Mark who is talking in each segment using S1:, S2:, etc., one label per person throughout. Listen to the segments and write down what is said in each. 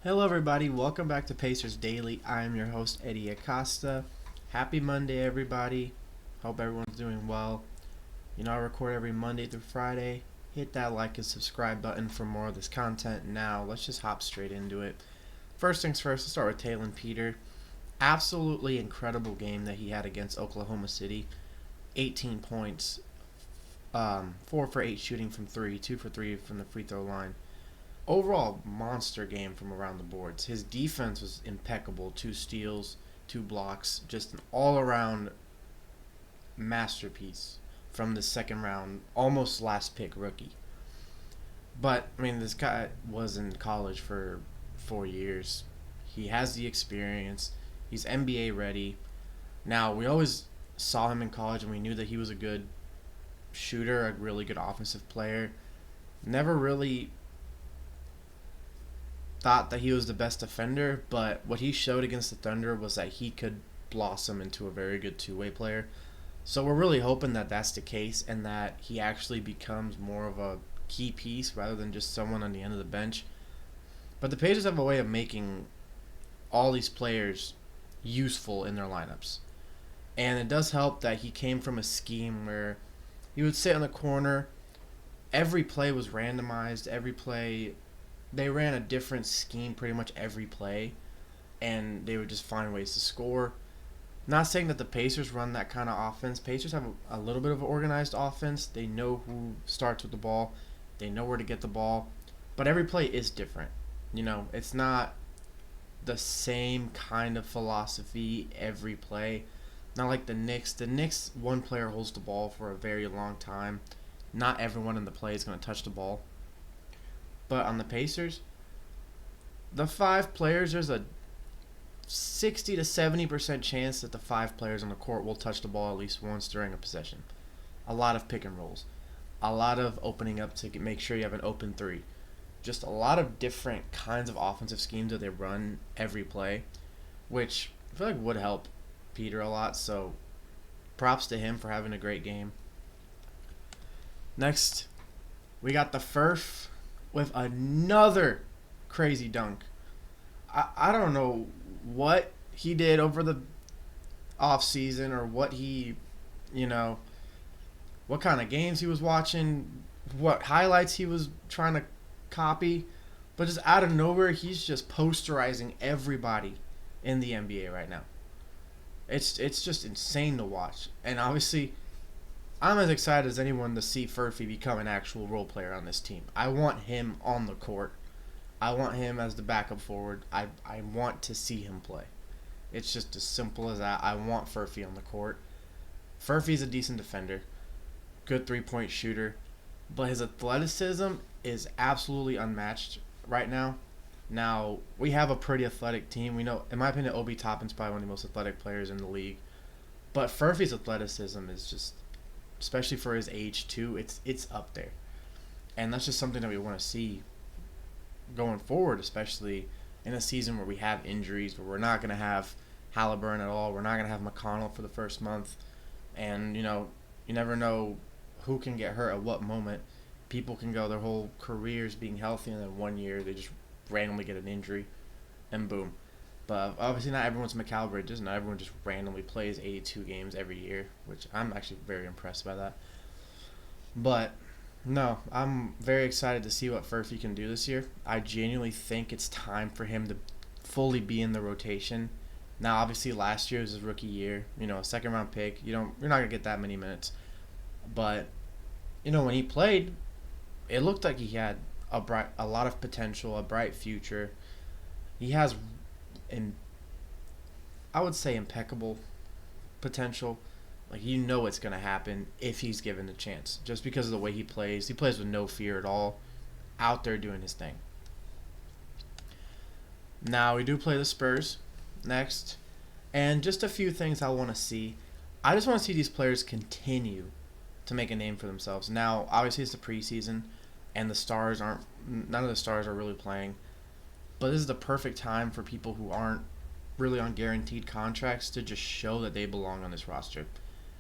S1: Hello, everybody. Welcome back to Pacers Daily. I am your host, Hery Acosta. Happy Monday, everybody. Hope everyone's doing well. I record every Monday through Friday. Hit that like and subscribe button for more of this content. Now, let's just hop straight into it. First things first, let's start with Taylor Peter. Absolutely incredible game that he had against Oklahoma City. 18 points, 4 for 8 shooting from 3, 2 for 3 from the free throw line. Overall, monster game from around the boards. His defense was impeccable. 2 steals, 2 blocks, just an all-around masterpiece from the second round, almost last pick rookie. But, this guy was in college for 4 years. He has the experience. He's NBA ready. Now, we always saw him in college and we knew that he was a good shooter, a really good offensive player. Never really thought that he was the best defender, but what he showed against the Thunder was that he could blossom into a very good two-way player. So we're really hoping that that's the case and that he actually becomes more of a key piece rather than just someone on the end of the bench. But the Pacers have a way of making all these players useful in their lineups. And it does help that he came from a scheme where he would sit in the corner. Every play was randomized. Every play, they ran a different scheme pretty much every play, and they would just find ways to score. Not saying that the Pacers run that kind of offense. Pacers have a little bit of an organized offense. They know who starts with the ball. They know where to get the ball. But every play is different. It's not the same kind of philosophy every play. Not like the Knicks. The Knicks, one player holds the ball for a very long time. Not everyone in the play is going to touch the ball. But on the Pacers, the 5 players, there's a 60 to 70% chance that the 5 players on the court will touch the ball at least once during a possession. A lot of pick and rolls. A lot of opening up to make sure you have an open 3. Just a lot of different kinds of offensive schemes that they run every play, which I feel like would help Peter a lot. So props to him for having a great game. Next, we got the Furf with another crazy dunk. I don't know what he did over the off season or what he, what kind of games he was watching, what highlights he was trying to copy, but just out of nowhere, he's just posterizing everybody in the NBA right now. It's just insane to watch, and obviously, I'm as excited as anyone to see Furphy become an actual role player on this team. I want him on the court. I want him as the backup forward. I want to see him play. It's just as simple as that. I want Furphy on the court. Furphy's a decent defender, good three-point shooter, but his athleticism is absolutely unmatched right now. Now, we have a pretty athletic team. We know, in my opinion, Obi Toppin's probably one of the most athletic players in the league. But Furphy's athleticism is just, especially for his age too, it's up there. And that's just something that we want to see going forward, especially in a season where we have injuries, where we're not going to have Halliburton at all. We're not going to have McConnell for the first month. And, you never know who can get hurt at what moment. People can go their whole careers being healthy, and then one year they just randomly get an injury, and boom. But obviously not everyone's Mikal Bridges. Not everyone just randomly plays 82 games every year, which I'm actually very impressed by that. But no, I'm very excited to see what Furphy can do this year. I genuinely think it's time for him to fully be in the rotation. Now, obviously, last year was his rookie year. A second-round pick. You're not gonna get that many minutes. But when he played, it looked like he had a lot of potential, a bright future. He has, I would say, impeccable potential. Like, it's going to happen if he's given the chance. Just because of the way he plays. He plays with no fear at all. Out there doing his thing. Now, we do play the Spurs next. And just a few things I want to see. I just want to see these players continue to make a name for themselves. Now, obviously, it's the preseason. And none of the stars are really playing. But this is the perfect time for people who aren't really on guaranteed contracts to just show that they belong on this roster.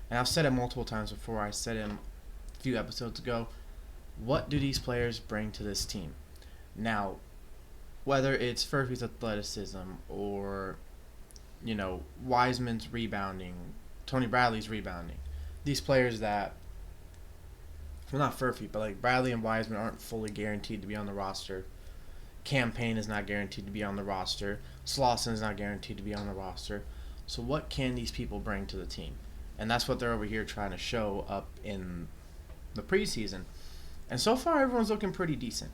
S1: And I've said it multiple times before. I said it a few episodes ago. What do these players bring to this team? Now, whether it's Furphy's athleticism or, Wiseman's rebounding, Tony Bradley's rebounding. These players that, well, not Furphy, but like Bradley and Wiseman aren't fully guaranteed to be on the roster. Campaign is not guaranteed to be on the roster. Slauson is not guaranteed to be on the roster. So what can these people bring to the team? And that's what they're over here trying to show up in the preseason. And so far, everyone's looking pretty decent.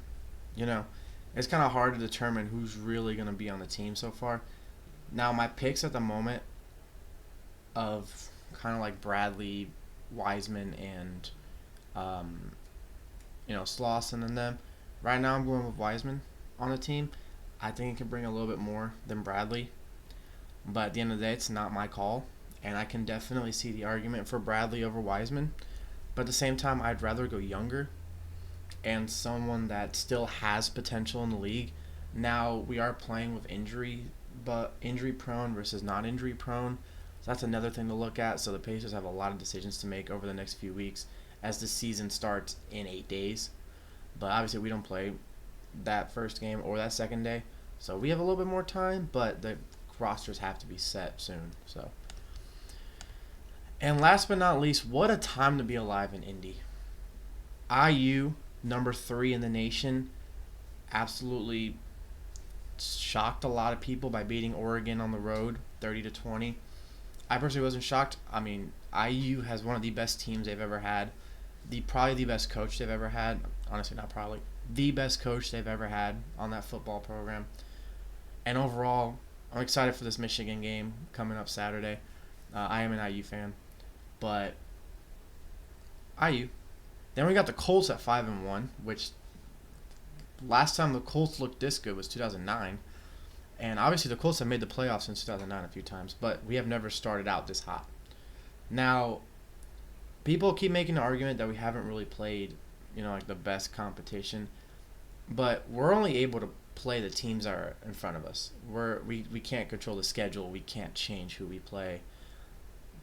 S1: It's kind of hard to determine who's really going to be on the team so far. Now, my picks at the moment of kind of like Bradley, Wiseman, and Slauson and them. Right now, I'm going with Wiseman on the team. I think he can bring a little bit more than Bradley. But at the end of the day, it's not my call. And I can definitely see the argument for Bradley over Wiseman. But at the same time, I'd rather go younger and someone that still has potential in the league. Now, we are playing with injury, but injury prone versus not injury prone. So that's another thing to look at. So the Pacers have a lot of decisions to make over the next few weeks as the season starts in 8 days. But obviously, we don't play that first game or that second day. So we have a little bit more time, but the rosters have to be set soon. And last but not least, what a time to be alive in Indy. IU, number 3 in the nation, absolutely shocked a lot of people by beating Oregon on the road, 30-20. I personally wasn't shocked. I mean, IU has one of the best teams they've ever had, probably the best coach they've ever had. Honestly, not probably. The best coach they've ever had on that football program. And overall, I'm excited for this Michigan game coming up Saturday. I am an IU fan. But IU. Then we got the Colts at 5-1, which last time the Colts looked this good was 2009. And obviously the Colts have made the playoffs since 2009 a few times, but we have never started out this hot. Now, people keep making the argument that we haven't really played, like the best competition. But we're only able to play the teams that are in front of us. We can't control the schedule. We can't change who we play.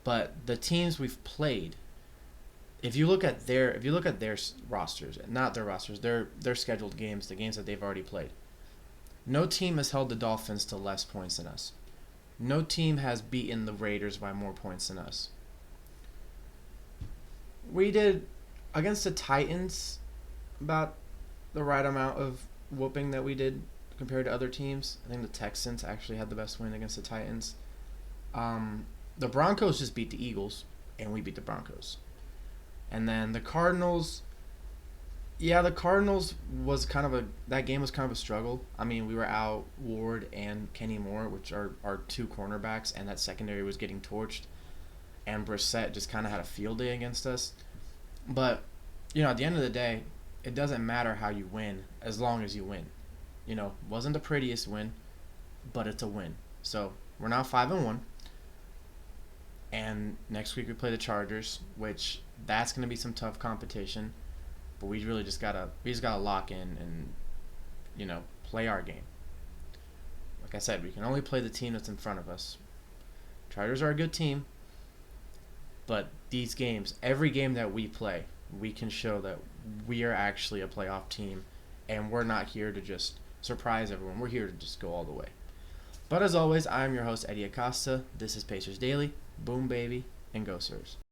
S1: But the teams we've played, if you look at their rosters, not their rosters, their scheduled games, the games that they've already played, no team has held the Dolphins to less points than us. No team has beaten the Raiders by more points than us. We did against the Titans about the right amount of whooping that we did compared to other teams. I think the Texans actually had the best win against the Titans. The Broncos just beat the Eagles, and we beat the Broncos. And then the Cardinals, that game was kind of a struggle. I mean, we were out Ward and Kenny Moore, which are our 2 cornerbacks, and that secondary was getting torched. And Brissett just kind of had a field day against us. But, at the end of the day, it doesn't matter how you win as long as you win. Wasn't the prettiest win, but it's a win. So, we're now 5-1. And next week we play the Chargers, which that's going to be some tough competition. But we really just gotta lock in and, play our game. Like I said, we can only play the team that's in front of us. Chargers are a good team, but these games, every game that we play, we can show that we are actually a playoff team, and we're not here to just surprise everyone. We're here to just go all the way. But as always, I'm your host, Hery Acosta. This is Pacers Daily. Boom, baby, and go, Sirs.